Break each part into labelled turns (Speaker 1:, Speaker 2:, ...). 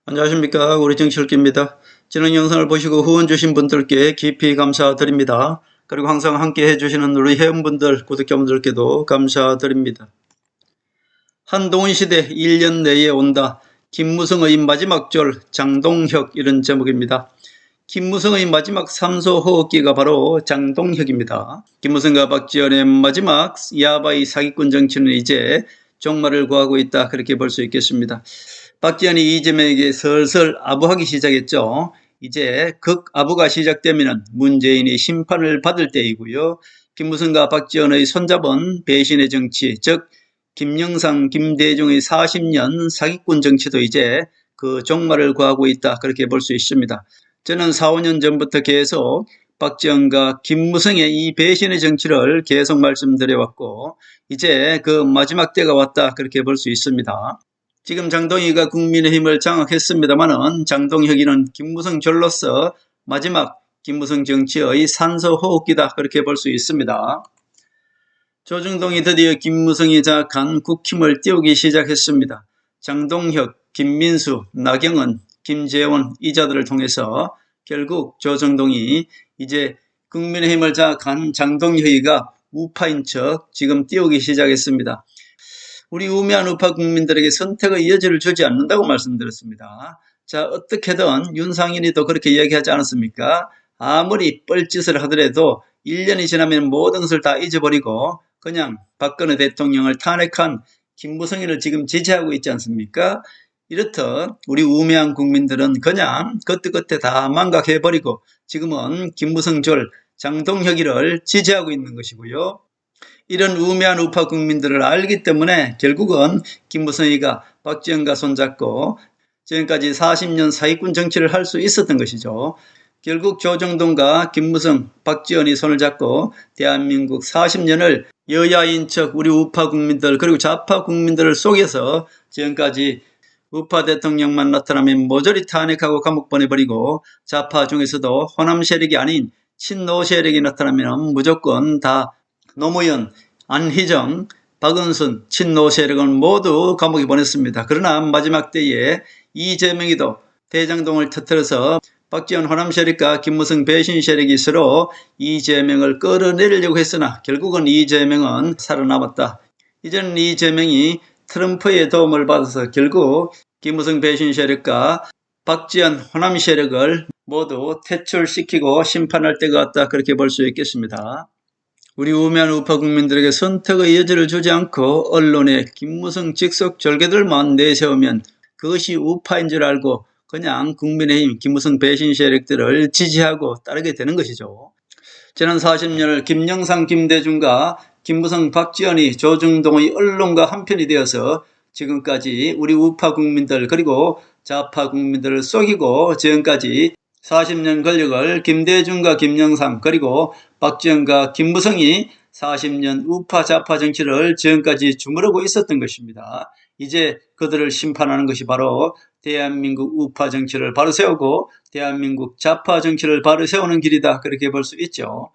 Speaker 1: 안녕하십니까. 우리 정치읽기입니다. 지난 영상을 보시고 후원 주신 분들께 깊이 감사드립니다. 그리고 항상 함께 해주시는 우리 회원분들, 구독자분들께도 감사드립니다. 한동훈 시대 1년 내에 온다. 김무성의 마지막 절 장동혁, 이런 제목입니다. 김무성의 마지막 삼소호흡기가 바로 장동혁입니다. 김무성과 박지원의 마지막 야바이 사기꾼 정치는 이제 종말을 구하고 있다, 그렇게 볼 수 있겠습니다. 박지원이 이재명에게 슬슬 아부하기 시작했죠. 이제 극아부가 시작되면 문재인이 심판을 받을 때이고요. 김무성과 박지원의 손잡은 배신의 정치, 즉 김영삼, 김대중의 40년 사기꾼 정치도 이제 그 종말을 구하고 있다, 그렇게 볼 수 있습니다. 저는 4, 5년 전부터 계속 박지원과 김무성의 이 배신의 정치를 계속 말씀드려왔고, 이제 그 마지막 때가 왔다, 그렇게 볼 수 있습니다. 지금 장동희가 국민의힘을 장악했습니다마는 장동혁이는 김무성 절로서 마지막 김무성 정치의 산소호흡기다, 그렇게 볼 수 있습니다. 조중동이 드디어 김무성이 장악한 국힘을 띄우기 시작했습니다. 장동혁, 김민수, 나경원, 김재원 이자들을 통해서 결국 조중동이 이제 국민의힘을 장악한 장동혁이가 우파인 척 지금 띄우기 시작했습니다. 우리 우매한 우파 국민들에게 선택의 여지를 주지 않는다고 말씀드렸습니다. 자, 어떻게든 윤상현이도 그렇게 이야기하지 않았습니까? 아무리 뻘짓을 하더라도 1년이 지나면 모든 것을 다 잊어버리고 그냥 박근혜 대통령을 탄핵한 김무성이를 지금 지지하고 있지 않습니까? 이렇듯 우리 우매한 국민들은 그냥 그때그때 다 망각해버리고 지금은 김무성 절 장동혁이를 지지하고 있는 것이고요. 이런 우매한 우파 국민들을 알기 때문에 결국은 김무성이가 박지원과 손잡고 지금까지 40년 사기꾼 정치를 할 수 있었던 것이죠. 결국 조정동과 김무성, 박지원이 손을 잡고 대한민국 40년을 여야인 척 우리 우파 국민들 그리고 좌파 국민들을 속여서 지금까지 우파 대통령만 나타나면 모조리 탄핵하고 감옥 보내버리고 좌파 중에서도 호남 세력이 아닌 친노 세력이 나타나면 무조건 다 노무현, 안희정, 박은순, 친노 세력은 모두 감옥에 보냈습니다. 그러나 마지막 때에 이재명이도 대장동을 터뜨려서 박지원 호남 세력과 김무성 배신 세력이 서로 이재명을 끌어내리려고 했으나 결국은 이재명은 살아남았다. 이제는 이재명이 트럼프의 도움을 받아서 결국 김무성 배신 세력과 박지원 호남 세력을 모두 퇴출시키고 심판할 때가 왔다, 그렇게 볼 수 있겠습니다. 우리 우매한 우파 국민들에게 선택의 여지를 주지 않고 언론에 김무성 직속 절개들만 내세우면 그것이 우파인 줄 알고 그냥 국민의힘 김무성 배신 세력들을 지지하고 따르게 되는 것이죠. 지난 40년을 김영삼, 김대중과 김무성, 박지원이 조중동의 언론과 한편이 되어서 지금까지 우리 우파 국민들 그리고 좌파 국민들을 속이고 지금까지 40년 권력을 김대중과 김영삼 그리고 박지원과 김무성이 40년 우파 좌파 정치를 지금까지 주무르고 있었던 것입니다. 이제 그들을 심판하는 것이 바로 대한민국 우파 정치를 바로 세우고 대한민국 좌파 정치를 바로 세우는 길이다, 그렇게 볼 수 있죠.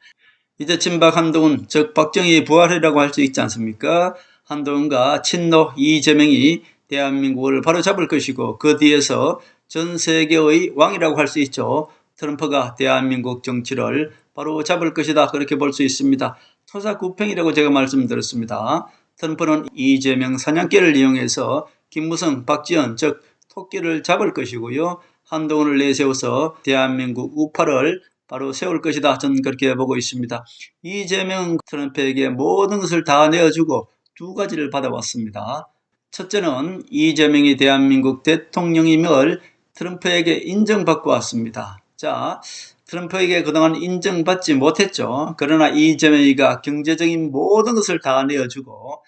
Speaker 1: 이제 친박 한동훈 즉 박정희의 부활이라고 할 수 있지 않습니까? 한동훈과 친노 이재명이 대한민국을 바로 잡을 것이고 그 뒤에서 전 세계의 왕이라고 할 수 있죠. 트럼프가 대한민국 정치를 바로 잡을 것이다, 그렇게 볼 수 있습니다. 토사구팽이라고 제가 말씀드렸습니다. 트럼프는 이재명 사냥개를 이용해서 김무성, 박지원 즉 토끼를 잡을 것이고요. 한동훈을 내세워서 대한민국 우파를 바로 세울 것이다, 저는 그렇게 보고 있습니다. 이재명 트럼프에게 모든 것을 다 내어주고 두 가지를 받아왔습니다. 첫째는 이재명이 대한민국 대통령임을 트럼프에게 인정받고 왔습니다. 자, 트럼프에게 그동안 인정받지 못했죠. 그러나 이재명이가 경제적인 모든 것을 다 내어주고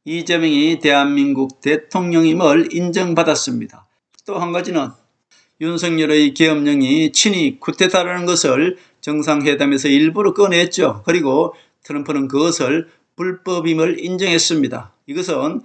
Speaker 1: 이재명이 대한민국 대통령임을 인정받았습니다. 또 한 가지는 윤석열의 계엄령이 친위 쿠데타라는 것을 정상회담에서 일부러 꺼냈죠. 그리고 트럼프는 그것을 불법임을 인정했습니다. 이것은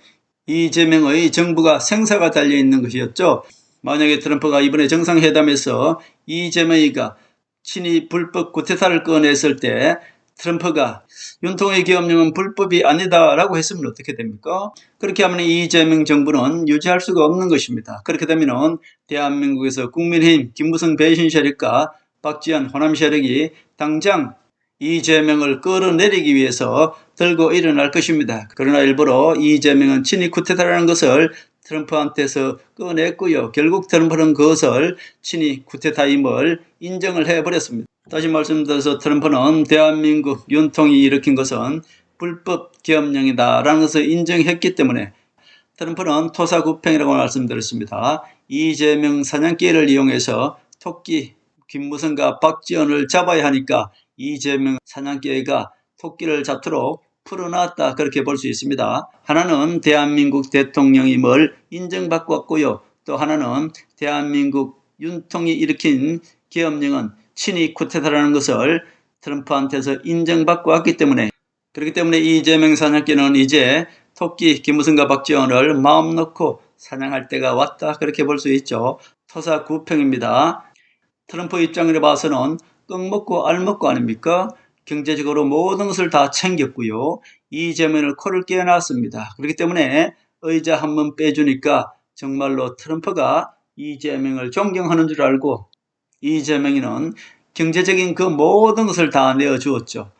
Speaker 1: 이재명의 정부가 생사가 달려있는 것이었죠. 만약에 트럼프가 이번에 정상회담에서 이재명이가 친위 불법 쿠데타를 꺼냈을 때 트럼프가 윤통의 계엄령은 불법이 아니다라고 했으면 어떻게 됩니까? 그렇게 하면 이재명 정부는 유지할 수가 없는 것입니다. 그렇게 되면 대한민국에서 국민의힘 김무성 배신 세력과 박지원 호남 세력이 당장 이재명을 끌어내리기 위해서 들고 일어날 것입니다. 그러나 일부러 이재명은 친위 쿠데타라는 것을 트럼프한테서 꺼냈고요. 결국 트럼프는 그것을 친위 쿠데타임을 인정을 해버렸습니다. 다시 말씀드려서 트럼프는 대한민국 윤통이 일으킨 것은 불법 계엄령이다라는 것을 인정했기 때문에 트럼프는 토사구팽이라고 말씀드렸습니다. 이재명 사냥개를 이용해서 토끼 김무성과 박지원을 잡아야 하니까 이재명 사냥개가 토끼를 잡도록 풀어놨다, 그렇게 볼 수 있습니다. 하나는 대한민국 대통령임을 인정받고 왔고요. 또 하나는 대한민국 윤통이 일으킨 계엄령은 친위 쿠데타라는 것을 트럼프한테서 인정받고 왔기 때문에, 그렇기 때문에 이재명 사냥개는 이제 토끼 김무성과 박지원을 마음 놓고 사냥할 때가 왔다, 그렇게 볼 수 있죠. 토사구팽입니다. 트럼프 입장으로 봐서는 껌 먹고 알 먹고 아닙니까? 경제적으로 모든 것을 다 챙겼고요. 이재명을 코를 깨어놨습니다. 그렇기 때문에 의자 한 번 빼주니까 정말로 트럼프가 이재명을 존경하는 줄 알고 이재명이는 경제적인 그 모든 것을 다 내어주었죠.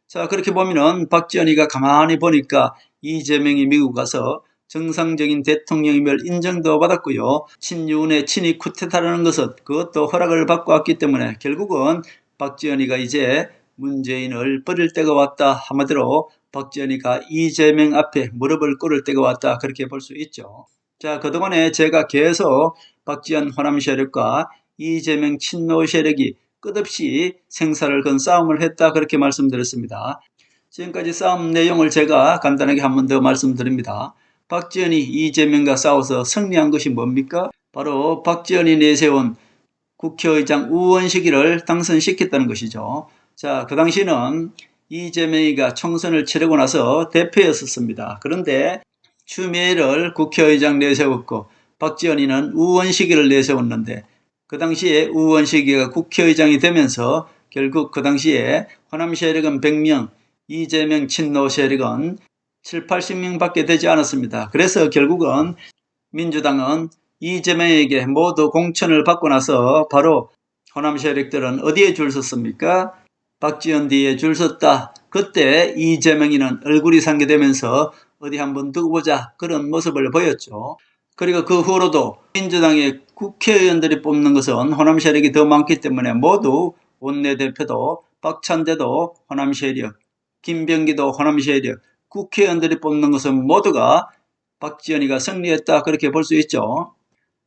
Speaker 1: 자, 그렇게 보면은 박지원이가 가만히 보니까 이재명이 미국 가서 정상적인 대통령임을 인정도 받았고요. 친윤의 친위 쿠데타라는 것은 그것도 허락을 받고 왔기 때문에 결국은 박지원이가 이제 문재인을 버릴 때가 왔다. 한마디로 박지원이가 이재명 앞에 무릎을 꿇을 때가 왔다, 그렇게 볼 수 있죠. 자, 그동안에 제가 계속 박지원 호남 세력과 이재명 친노 세력이 끝없이 생사를 건 싸움을 했다, 그렇게 말씀드렸습니다. 지금까지 싸움 내용을 제가 간단하게 한 번 더 말씀드립니다. 박지원이 이재명과 싸워서 승리한 것이 뭡니까? 바로 박지원이 내세운 국회의장 우원식이를 당선시켰다는 것이죠. 자, 그 당시는 이재명이가 총선을 치르고 나서 대표였었습니다. 그런데 추미애를 국회의장 내세웠고 박지원이는 우원식이를 내세웠는데, 그 당시에 우원식이가 국회의장이 되면서 결국 그 당시에 호남 세력은 100명, 이재명 친노 세력은 7, 80명밖에 되지 않았습니다. 그래서 결국은 민주당은 이재명에게 모두 공천을 받고 나서 바로 호남 세력들은 어디에 줄 섰습니까? 박지원 뒤에 줄 섰다. 그때 이재명이는 얼굴이 상기되면서 어디 한번 두고 보자, 그런 모습을 보였죠. 그리고 그 후로도 민주당의 국회의원들이 뽑는 것은 호남 세력이 더 많기 때문에 모두 원내대표도 박찬대도 호남 세력, 김병기도 호남 세력, 국회의원들이 뽑는 것은 모두가 박지원이가 승리했다, 그렇게 볼 수 있죠.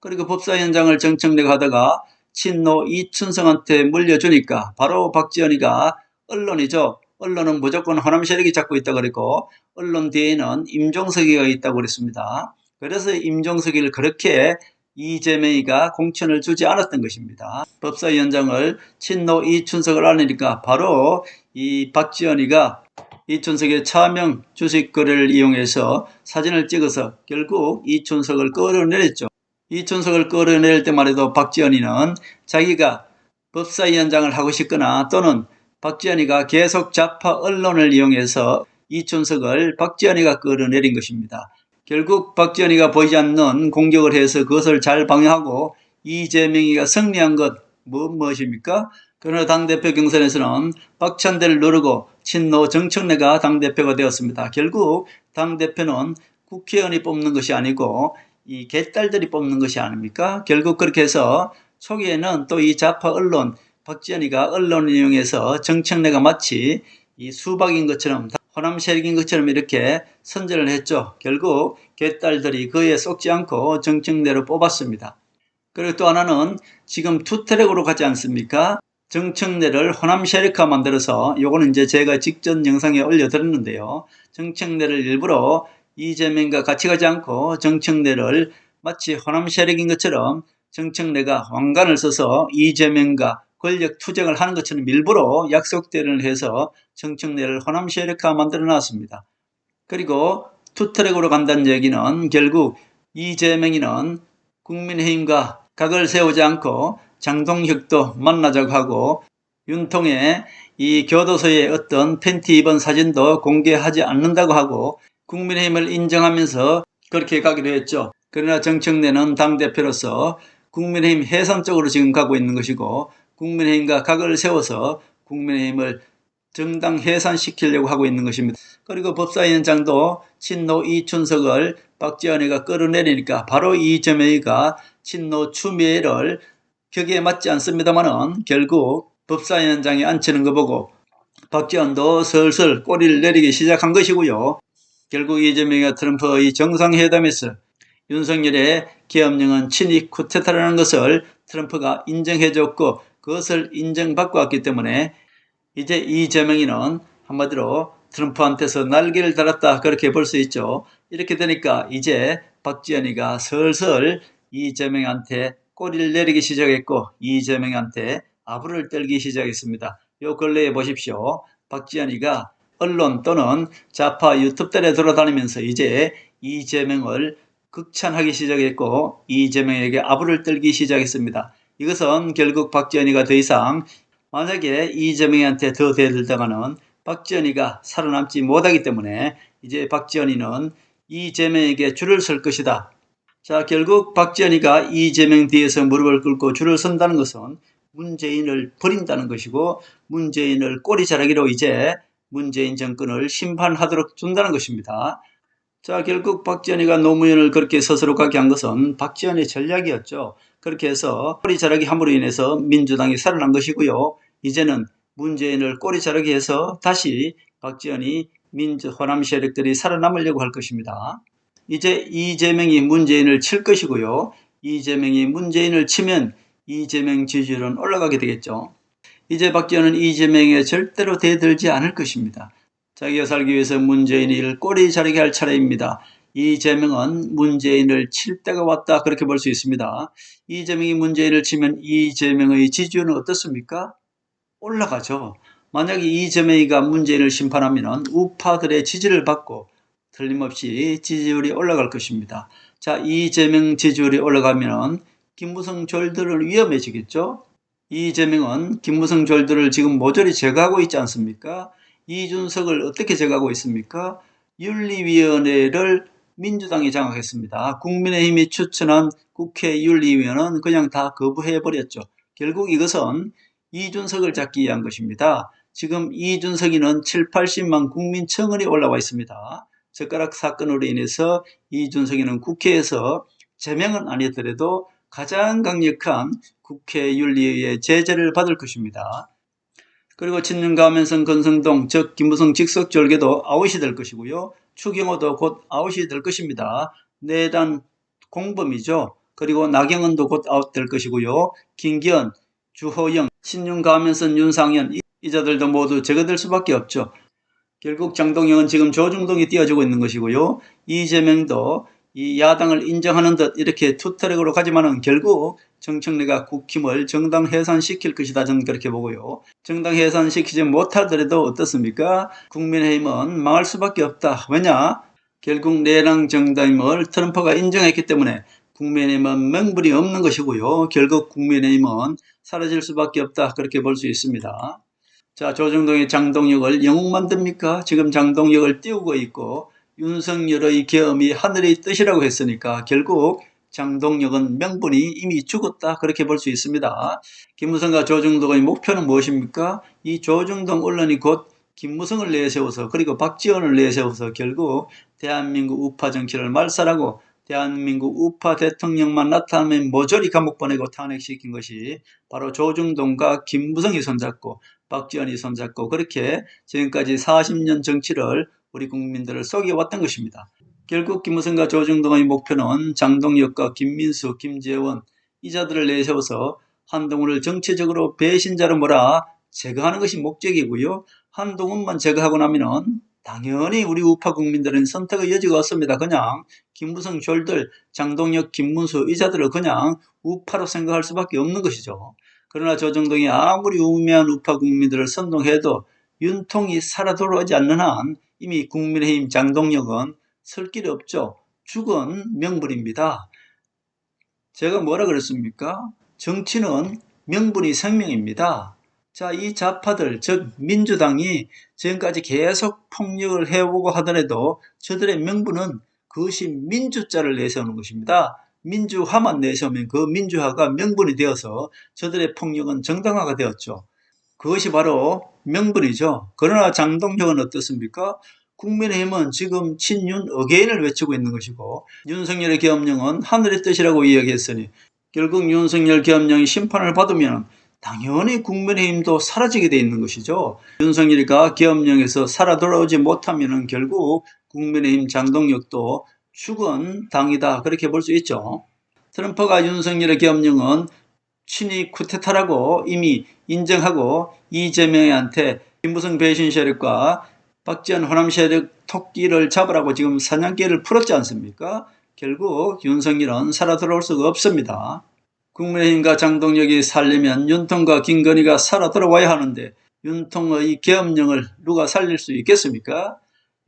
Speaker 1: 그리고 법사위원장을 정청래가 하다가 친노 이춘성한테 물려주니까 바로 박지원이가 언론이죠. 언론은 무조건 호남 세력이 잡고 있다고 그랬고 언론 뒤에는 임종석이가 있다고 그랬습니다. 그래서 임종석이를 그렇게 이재명이가 공천을 주지 않았던 것입니다. 법사위원장을 친노 이춘석을 알리니까 바로 이 박지원이가 이춘석의 차명 주식 거래를 이용해서 사진을 찍어서 결국 이춘석을 끌어내렸죠. 이춘석을 끌어낼 때만 해도 박지원이는 자기가 법사위원장을 하고 싶거나 또는 박지원이가 계속 좌파 언론을 이용해서 이춘석을 박지원이가 끌어내린 것입니다. 결국 박지원이가 보이지 않는 공격을 해서 그것을 잘 방어하고 이재명이가 승리한 것 무엇입니까? 그러나 당대표 경선에서는 박찬대를 누르고 친노 정청래가 당대표가 되었습니다. 결국 당대표는 국회의원이 뽑는 것이 아니고 이 개딸들이 뽑는 것이 아닙니까? 결국 그렇게 해서 초기에는 또 이 좌파 언론, 박지원이가 언론을 이용해서 정청래가 마치 이 수박인 것처럼 호남 세력인 것처럼 이렇게 선전을 했죠. 결국 개딸들이 그에 속지 않고 정청래로 뽑았습니다. 그리고 또 하나는 지금 투트랙으로 가지 않습니까? 정청래를 호남 세력화 만들어서, 요거는 이제 제가 직전 영상에 올려드렸는데요. 정청래를 일부러 이재명과 같이 가지 않고 정청래를 마치 호남 세력인 것처럼 정청래가 왕관을 써서 이재명과 권력 투쟁을 하는 것처럼 일부러 약속대련을 해서 정청래를 호남 세력화 만들어 놨습니다. 그리고 투트랙으로 간다는 얘기는 결국 이재명이는 국민의힘과 각을 세우지 않고 장동혁도 만나자고 하고 윤통의 이 교도소의 어떤 팬티 입은 사진도 공개하지 않는다고 하고 국민의힘을 인정하면서 그렇게 가기로 했죠. 그러나 정청래는 당대표로서 국민의힘 해산 쪽으로 지금 가고 있는 것이고 국민의힘과 각을 세워서 국민의힘을 정당 해산시키려고 하고 있는 것입니다. 그리고 법사위원장도 친노 이춘석을 박지원이가 끌어내리니까 바로 이재명이가 친노 추미애를 벽에 맞지 않습니다만은 결국 법사위원장이 앉히는 거 보고 박지원도 슬슬 꼬리를 내리기 시작한 것이고요. 결국 이재명과 트럼프의 정상회담에서 윤석열의 계엄령은 친위 쿠데타라는 것을 트럼프가 인정해줬고 그것을 인정받고 왔기 때문에 이제 이재명이는 한마디로 트럼프한테서 날개를 달았다 그렇게 볼 수 있죠. 이렇게 되니까 이제 박지원이가 슬슬 이재명한테 꼬리를 내리기 시작했고 이재명한테 아부를 떨기 시작했습니다. 요 근래에 보십시오. 박지원이가 언론 또는 좌파 유튜브들에 돌아다니면서 이제 이재명을 극찬하기 시작했고 이재명에게 아부를 떨기 시작했습니다. 이것은 결국 박지원이가 더 이상 만약에 이재명한테 더 대들다가는 박지원이가 살아남지 못하기 때문에 이제 박지원이는 이재명에게 줄을 설 것이다. 자, 결국 박지원이가 이재명 뒤에서 무릎을 꿇고 줄을 선다는 것은 문재인을 버린다는 것이고 문재인을 꼬리 자르기로 이제 문재인 정권을 심판하도록 준다는 것입니다. 자, 결국 박지원이가 노무현을 그렇게 스스로 가게 한 것은 박지원의 전략이었죠. 그렇게 해서 꼬리 자르기 함으로 인해서 민주당이 살아난 것이고요. 이제는 문재인을 꼬리 자르게 해서 다시 박지원이 호남 세력들이 살아남으려고 할 것입니다. 이제 이재명이 문재인을 칠 것이고요. 이재명이 문재인을 치면 이재명 지지율은 올라가게 되겠죠. 이제 박지원은 이재명에 절대로 대들지 않을 것입니다. 자기가 살기 위해서 문재인을 꼬리 자르게 할 차례입니다. 이재명은 문재인을 칠 때가 왔다 그렇게 볼 수 있습니다. 이재명이 문재인을 치면 이재명의 지지율은 어떻습니까? 올라가죠. 만약에 이재명이가 문재인을 심판하면 우파들의 지지를 받고 틀림없이 지지율이 올라갈 것입니다. 자, 이재명 지지율이 올라가면 김무성 졸들은 위험해지겠죠? 이재명은 김무성 졸들을 지금 모조리 제거하고 있지 않습니까? 이준석을 어떻게 제거하고 있습니까? 윤리위원회를 민주당이 장악했습니다. 국민의힘이 추천한 국회 윤리위원은 그냥 다 거부해버렸죠. 결국 이것은 이준석을 잡기 위한 것입니다. 지금 이준석이는 7, 80만 국민청원이 올라와 있습니다. 젓가락 사건으로 인해서 이준석이는 국회에서 제명은 아니더라도 가장 강력한 국회 윤리위의 제재를 받을 것입니다. 그리고 친윤 가면성 권성동 즉 김무성 직속 절개도 아웃이 될 것이고요. 추경호도 곧 아웃이 될 것입니다. 내란 공범이죠. 그리고 나경원도 곧 아웃될 것이고요. 김기현, 주호영, 친윤 가면성 윤상현 이 자들도 모두 제거될 수밖에 없죠. 결국 장동영은 지금 조중동이 띄워주고 있는 것이고요. 이재명도 이 야당을 인정하는 듯 이렇게 투트랙으로 가지만은 결국 정청래가 국힘을 정당 해산시킬 것이다. 저는 그렇게 보고요. 정당 해산시키지 못하더라도 어떻습니까? 국민의힘은 망할 수밖에 없다. 왜냐? 결국 내랑 정당임을 트럼프가 인정했기 때문에 국민의힘은 명분이 없는 것이고요. 결국 국민의힘은 사라질 수밖에 없다. 그렇게 볼 수 있습니다. 자, 조정동의 장동혁을 영웅 만듭니까? 지금 장동혁을 띄우고 있고 윤석열의 계엄이 하늘의 뜻이라고 했으니까 결국 장동혁은 명분이 이미 죽었다 그렇게 볼 수 있습니다. 김무성과 조정동의 목표는 무엇입니까? 이 조정동 언론이 곧 김무성을 내세워서 그리고 박지원을 내세워서 결국 대한민국 우파 정치를 말살하고 대한민국 우파 대통령만 나타나면 모조리 감옥 보내고 탄핵시킨 것이 바로 조정동과 김무성이 손잡고 박지원이 손잡고 그렇게 지금까지 40년 정치를 우리 국민들을 속여왔던 것입니다. 결국 김무성과 조정동의 목표는 장동혁과 김민수, 김재원 이 자들을 내세워서 한동훈을 정치적으로 배신자로 몰아 제거하는 것이 목적이고요. 한동훈만 제거하고 나면은 당연히 우리 우파 국민들은 선택의 여지가 없습니다. 그냥 김무성 졸들, 장동혁, 김문수 이 자들을 그냥 우파로 생각할 수밖에 없는 것이죠. 그러나 조정동이 아무리 우매한 우파 국민들을 선동해도 윤통이 살아 돌아오지 않는 한 이미 국민의힘 장동혁은 설 길이 없죠. 죽은 명분입니다. 제가 뭐라 그랬습니까? 정치는 명분이 생명입니다. 자, 이 좌파들, 즉 민주당이 지금까지 계속 폭력을 해오고 하더라도 저들의 명분은 그것이 민주자를 내세우는 것입니다. 민주화만 내세우면 그 민주화가 명분이 되어서 저들의 폭력은 정당화가 되었죠. 그것이 바로 명분이죠. 그러나 장동혁은 어떻습니까? 국민의힘은 지금 친윤 어게인을 외치고 있는 것이고 윤석열의 계엄령은 하늘의 뜻이라고 이야기했으니 결국 윤석열 계엄령이 심판을 받으면 당연히 국민의힘도 사라지게 돼 있는 것이죠. 윤석열이가 계엄령에서 살아 돌아오지 못하면 결국 국민의힘 장동혁도 죽은 당이다, 그렇게 볼 수 있죠. 트럼프가 윤석열의 계엄령은 친위 쿠데타라고 이미 인정하고 이재명한테 김무성 배신 세력과 박지원 호남 세력 토끼를 잡으라고 지금 사냥개를 풀었지 않습니까? 결국 윤석열은 살아 돌아올 수가 없습니다. 국민의힘과 장동혁이 살려면 윤통과 김건희가 살아 돌아와야 하는데 윤통의 계엄령을 누가 살릴 수 있겠습니까?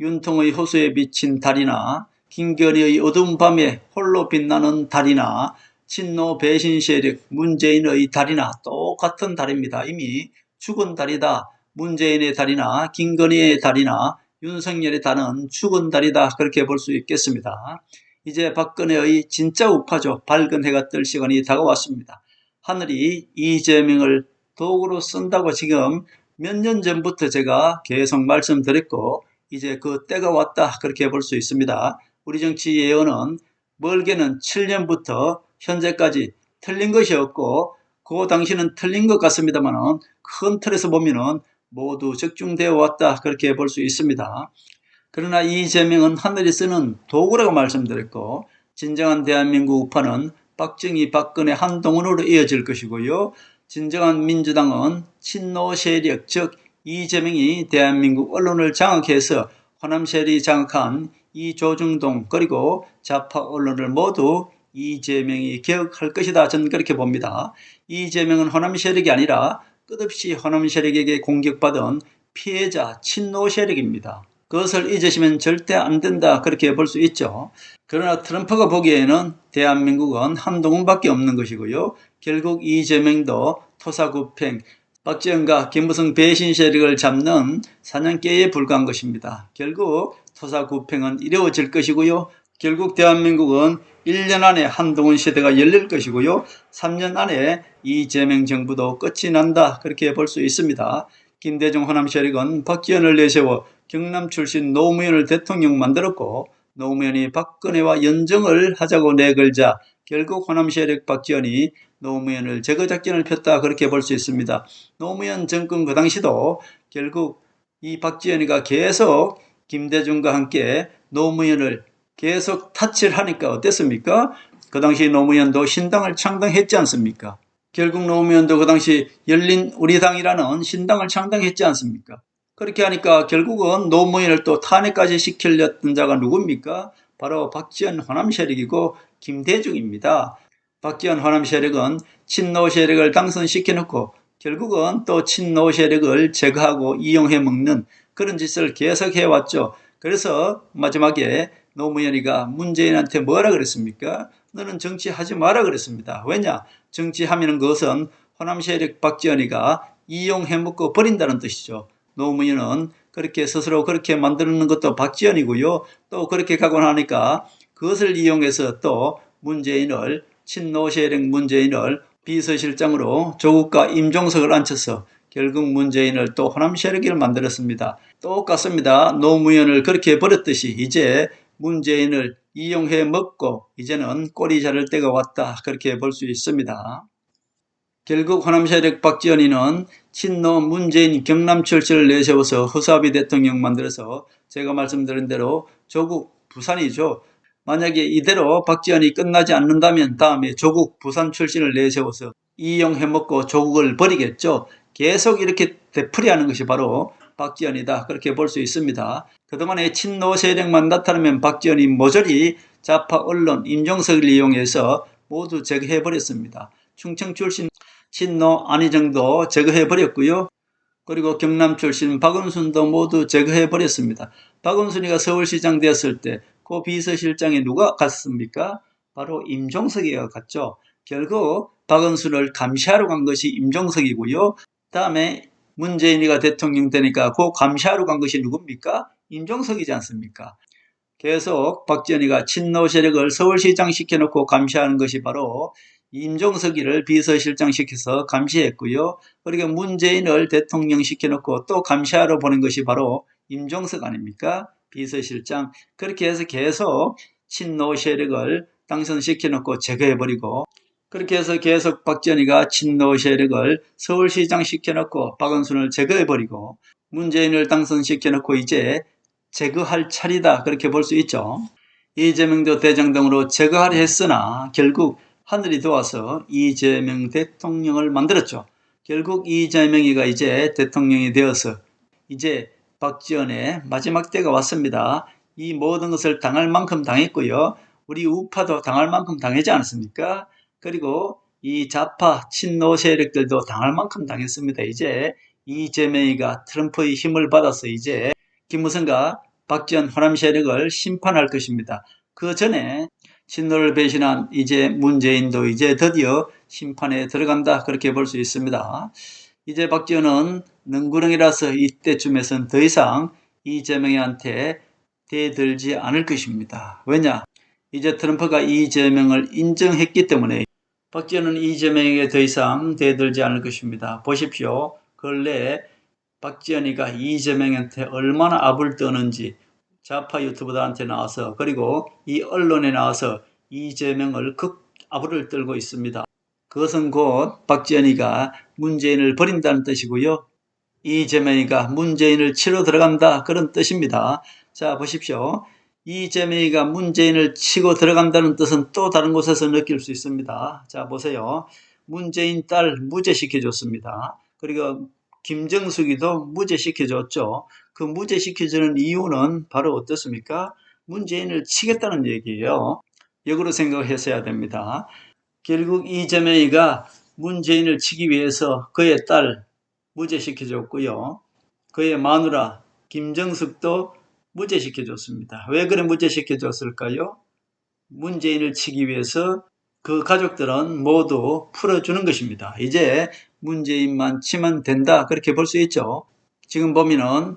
Speaker 1: 윤통의 호수에 비친 달이나 김건희의 어두운 밤에 홀로 빛나는 달이나 친노 배신 세력 문재인의 달이나 똑같은 달입니다. 이미 죽은 달이다. 문재인의 달이나 김건희의 달이나 윤석열의 달은 죽은 달이다, 그렇게 볼 수 있겠습니다. 이제 박근혜의 진짜 우파죠. 밝은 해가 뜰 시간이 다가왔습니다. 하늘이 이재명을 도구로 쓴다고 지금 몇 년 전부터 제가 계속 말씀드렸고 이제 그 때가 왔다, 그렇게 볼 수 있습니다. 우리 정치 예언은 멀게는 7년부터 현재까지 틀린 것이 없고 그 당시는 틀린 것 같습니다만 큰 틀에서 보면 모두 적중되어 왔다, 그렇게 볼 수 있습니다. 그러나 이재명은 하늘이 쓰는 도구라고 말씀드렸고 진정한 대한민국 우파는 박정희, 박근혜, 한동훈으로 이어질 것이고요. 진정한 민주당은 친노 세력, 즉 이재명이 대한민국 언론을 장악해서 호남 세력이 장악한 이조중동 그리고 좌파 언론을 모두 이재명이 개혁할 것이다, 저는 그렇게 봅니다. 이재명은 호남 세력이 아니라 끝없이 호남 세력에게 공격받은 피해자 친노 세력입니다. 그것을 잊으시면 절대 안 된다, 그렇게 볼 수 있죠. 그러나 트럼프가 보기에는 대한민국은 한동훈밖에 없는 것이고요. 결국 이재명도 토사구팽, 박지원과 김무성 배신 세력을 잡는 사냥개에 불과한 것입니다. 결국 토사구팽은 이루어질 것이고요. 결국 대한민국은 1년 안에 한동훈 시대가 열릴 것이고요. 3년 안에 이재명 정부도 끝이 난다, 그렇게 볼 수 있습니다. 김대중 호남 세력은 박지원을 내세워 경남 출신 노무현을 대통령 만들었고 노무현이 박근혜와 연정을 하자고 내걸자 결국 호남 세력 박지원이 노무현을 제거 작전을 폈다, 그렇게 볼 수 있습니다. 노무현 정권 그 당시도 결국 이 박지원이가 계속 김대중과 함께 노무현을 계속 타치를 하니까 어땠습니까? 그 당시 노무현도 신당을 창당했지 않습니까? 결국 노무현도 그 당시 열린 우리당이라는 신당을 창당했지 않습니까? 그렇게 하니까 결국은 노무현을 또 탄핵까지 시키려던 자가 누굽니까? 바로 박지원 호남 세력이고 김대중입니다. 박지원 호남 세력은 친노 세력을 당선시켜놓고 결국은 또 친노 세력을 제거하고 이용해 먹는 그런 짓을 계속해왔죠. 그래서 마지막에 노무현이가 문재인한테 뭐라 그랬습니까? 너는 정치하지 마라 그랬습니다. 왜냐? 정치하면 그것은 호남 세력 박지원이가 이용해 먹고 버린다는 뜻이죠. 노무현은 그렇게 스스로 그렇게 만드는 것도 박지원이고요. 또 그렇게 가고 나니까 그것을 이용해서 또 문재인을 친노 세력 문재인을 비서실장으로 조국과 임종석을 앉혀서 결국 문재인을 또 호남 세력을 만들었습니다. 똑같습니다. 노무현을 그렇게 버렸듯이 이제 문재인을 이용해 먹고 이제는 꼬리 자를 때가 왔다, 그렇게 볼 수 있습니다. 결국 호남 세력 박지원이는 친노 문재인 경남 출신을 내세워서 허수아비 대통령 만들어서 제가 말씀드린 대로 조국 부산이죠. 만약에 이대로 박지원이 끝나지 않는다면 다음에 조국 부산 출신을 내세워서 이용해먹고 조국을 버리겠죠. 계속 이렇게 되풀이하는 것이 바로 박지원이다, 그렇게 볼 수 있습니다. 그동안에 친노 세력만 나타나면 박지원이 모조리 좌파 언론 임종석을 이용해서 모두 제거해버렸습니다. 충청 출신 친노 안희정도 제거해버렸고요. 그리고 경남 출신 박원순도 모두 제거해버렸습니다. 박원순이가 서울시장 되었을 때 그 비서실장에 누가 갔습니까? 바로 임종석이가 갔죠. 결국 박원순을 감시하러 간 것이 임종석이고요. 다음에 문재인이가 대통령 되니까 그 감시하러 간 것이 누굽니까? 임종석이지 않습니까? 계속 박지원이가 친노 세력을 서울시장 시켜놓고 감시하는 것이 바로 임종석이를 비서실장 시켜서 감시했고요. 그리고 문재인을 대통령 시켜놓고 또 감시하러 보낸 것이 바로 임종석 아닙니까? 비서실장. 그렇게 해서 계속 친노 세력을 당선시켜놓고 제거해버리고, 그렇게 해서 계속 박지원이가 친노 세력을 서울시장 시켜놓고 박원순을 제거해버리고 문재인을 당선시켜놓고 이제 제거할 차례다, 그렇게 볼 수 있죠. 이재명도 대장동으로 제거하려 했으나 결국 하늘이 도와서 이재명 대통령을 만들었죠. 결국 이재명이가 이제 대통령이 되어서 이제 박지원의 마지막 때가 왔습니다. 이 모든 것을 당할 만큼 당했고요. 우리 우파도 당할 만큼 당하지 않았습니까? 그리고 이 좌파 친노 세력들도 당할 만큼 당했습니다. 이제 이재명이가 트럼프의 힘을 받아서 이제 김무성과 박지원 호남 세력을 심판할 것입니다. 그 전에 친노를 배신한 이제 문재인도 이제 드디어 심판에 들어간다, 그렇게 볼 수 있습니다. 이제 박지원은 능구렁이라서 이때쯤에선 더 이상 이재명한테 대들지 않을 것입니다. 왜냐? 이제 트럼프가 이재명을 인정했기 때문에 박지원은 이재명에게 더 이상 대들지 않을 것입니다. 보십시오. 근래 박지원이가 이재명한테 얼마나 압을 떠는지 좌파 유튜버들한테 나와서, 그리고 이 언론에 나와서 이재명을 극압을 떨고 있습니다. 그것은 곧 박지원이가 문재인을 버린다는 뜻이고요. 이재명이가 문재인을 치러 들어간다, 그런 뜻입니다. 자, 보십시오. 이재명이가 문재인을 치고 들어간다는 뜻은 또 다른 곳에서 느낄 수 있습니다. 자, 보세요. 문재인 딸 무죄시켜줬습니다. 그리고 김정숙이도 무죄시켜줬죠. 그 무죄시켜주는 이유는 바로 어떻습니까? 문재인을 치겠다는 얘기예요. 역으로 생각하셔야 됩니다. 결국 이재명이가 문재인을 치기 위해서 그의 딸 무죄시켜줬고요. 그의 마누라 김정숙도 무죄시켜줬습니다. 왜 그래 무죄시켜줬을까요? 문재인을 치기 위해서 그 가족들은 모두 풀어주는 것입니다. 이제 문재인만 치면 된다, 그렇게 볼 수 있죠. 지금 보면은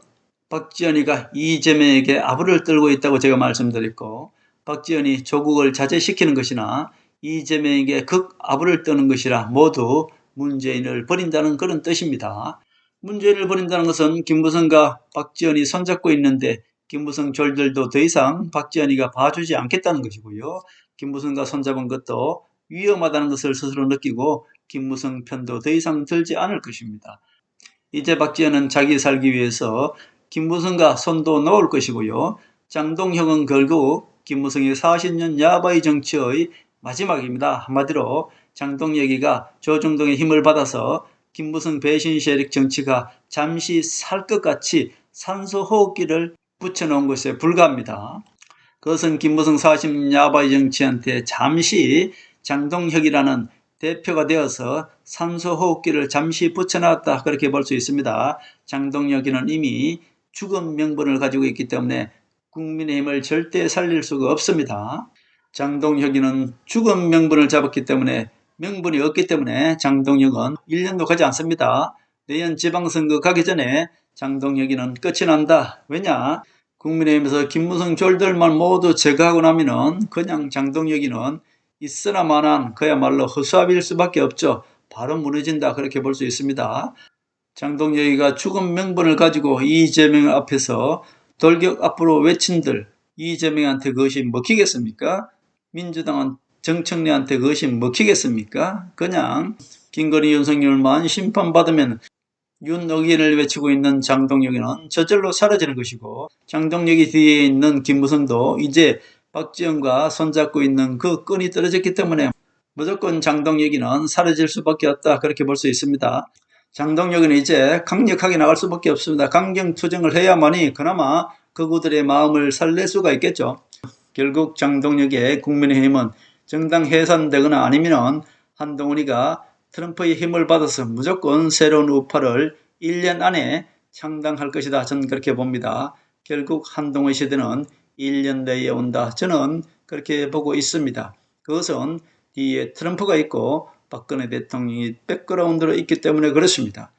Speaker 1: 박지원이가 이재명에게 아부를 떨고 있다고 제가 말씀드렸고, 박지원이 조국을 자제시키는 것이나 이재명에게 극아부를 떠는 것이라 모두 문재인을 버린다는 그런 뜻입니다. 문재인을 버린다는 것은 김무성과 박지원이 손잡고 있는데 김무성 졸들도 더 이상 박지원이가 봐주지 않겠다는 것이고요. 김무성과 손잡은 것도 위험하다는 것을 스스로 느끼고 김무성 편도 더 이상 들지 않을 것입니다. 이제 박지원은 자기 살기 위해서 김무성과 손도 놓을 것이고요. 장동혁은 결국 김무성의 40년 야바이 정치의 마지막입니다. 한마디로 장동혁이가 조중동의 힘을 받아서 김무성 배신 세력 정치가 잠시 살 것 같이 산소 호흡기를 붙여놓은 것에 불과합니다. 그것은 김무성 40년 야바이 정치한테 잠시 장동혁이라는 대표가 되어서 산소 호흡기를 잠시 붙여놨다, 그렇게 볼 수 있습니다. 장동혁이는 이미 죽음 명분을 가지고 있기 때문에 국민의힘을 절대 살릴 수가 없습니다. 장동혁이는 죽음 명분을 잡았기 때문에, 명분이 없기 때문에 장동혁은 1년도 가지 않습니다. 내년 지방선거 가기 전에 장동혁이는 끝이 난다. 왜냐? 국민의힘에서 김무성 졸들만 모두 제거하고 나면은 그냥 장동혁이는 있으나마난 그야말로 허수아비일 수밖에 없죠. 바로 무너진다, 그렇게 볼 수 있습니다. 장동혁이가 죽은 명분을 가지고 이재명 앞에서 돌격 앞으로 외친들, 이재명한테 그것이 먹히겠습니까? 민주당은 정청래한테 그것이 먹히겠습니까? 그냥 김건희 윤석열만 심판받으면 윤억인을 외치고 있는 장동혁이는 저절로 사라지는 것이고, 장동혁이 뒤에 있는 김무성도 이제 박지원과 손잡고 있는 그 끈이 떨어졌기 때문에 무조건 장동혁이는 사라질 수밖에 없다, 그렇게 볼 수 있습니다. 장동혁은 이제 강력하게 나갈 수밖에 없습니다. 강경투쟁을 해야만이 그나마 그구들의 마음을 살릴 수가 있겠죠. 결국 장동혁의 국민의힘은 정당 해산되거나 아니면 한동훈이가 트럼프의 힘을 받아서 무조건 새로운 우파를 1년 안에 창당할 것이다, 저는 그렇게 봅니다. 결국 한동훈 시대는 1년 내에 온다, 저는 그렇게 보고 있습니다. 그것은 뒤에 트럼프가 있고 박근혜 대통령이 백그라운드로 있기 때문에 그렇습니다.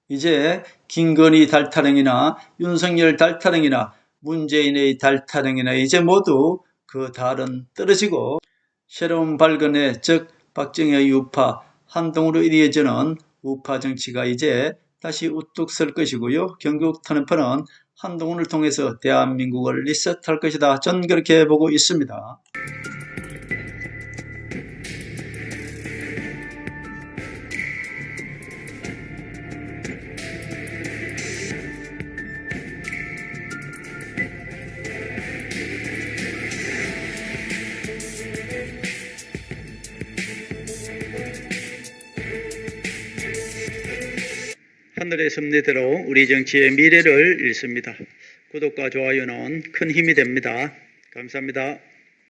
Speaker 1: 이제 김건희 달타령이나 윤석열 달타령이나 문재인의 달타령이나 이제 모두 그 달은 떨어지고 새로운 발견의 즉 박정희의 우파 한동훈으로 이루어지는 우파 정치가 이제 다시 우뚝 설 것이고요. 결국 트럼프는 한동훈을 통해서 대한민국을 리셋할 것이다. 전 그렇게 보고 있습니다. 하늘의 섭리대로 우리 정치의 미래를 읽습니다. 구독과 좋아요는 큰 힘이 됩니다. 감사합니다.